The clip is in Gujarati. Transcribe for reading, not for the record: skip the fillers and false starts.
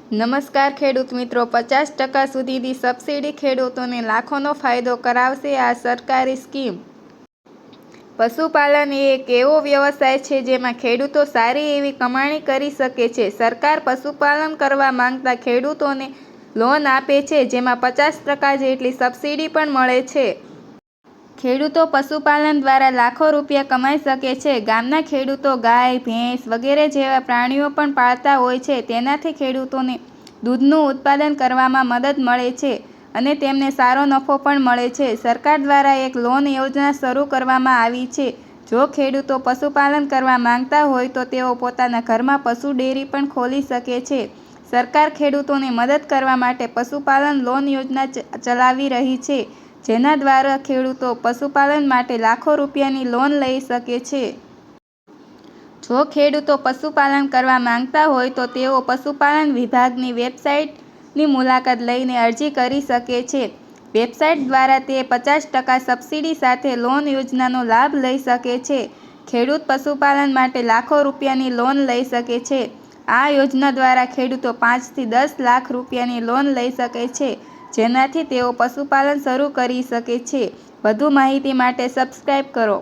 નમસ્કાર ખેડૂત મિત્રો, 50% સુધીની સબસિડી ખેડૂતોને લાખોનો ફાયદો કરાવશે આ સરકારી સ્કીમ। પશુપાલન એ એક એવો વ્યવસાય છે જેમાં ખેડૂતો સારી એવી કમાણી કરી શકે છે। સરકાર પશુપાલન કરવા માંગતા ખેડૂતોને લોન આપે છે, જેમાં 50% જેટલી સબસિડી પણ મળે છે। ખેડૂતો પશુપાલન દ્વારા લાખો રૂપિયા કમાઈ શકે છે। ગામના ખેડૂતો ગાય, ભેંસ વગેરે જેવા પ્રાણીઓ પણ પાળતા હોય છે। તેનાથી ખેડૂતોને દૂધનું ઉત્પાદન કરવામાં મદદ મળે છે અને તેમને સારો નફો પણ મળે છે। સરકાર દ્વારા એક લોન યોજના શરૂ કરવામાં આવી છે। જો ખેડૂતો પશુપાલન કરવા માંગતા હોય તો તેઓ પોતાના ઘરમાં પશુ ડેરી પણ ખોલી શકે છે। સરકાર ખેડૂતોને મદદ કરવા માટે પશુપાલન લોન યોજના ચલાવી રહી છે, જેના દ્વારા ખેડૂતો પશુપાલન માટે લાખો રૂપિયાની લોન લઈ શકે છે। જો ખેડૂતો પશુપાલન કરવા માંગતા હોય તો તેઓ પશુપાલન વિભાગની વેબસાઇટની મુલાકાત લઈને અરજી કરી શકે છે। વેબસાઇટ દ્વારા તે 50% સબસિડી સાથે લોન યોજનાનો લાભ લઈ શકે છે। ખેડૂત પશુપાલન માટે લાખો રૂપિયાની લોન લઈ શકે છે। આ યોજના દ્વારા ખેડૂતો 5 થી 10 લાખ રૂપિયાની લોન લઈ શકે છે, જેનાથી તેઓ પશુપાલન શરૂ કરી શકે છે। વધુ માહિતી માટે સબસ્ક્રાઇબ કરો।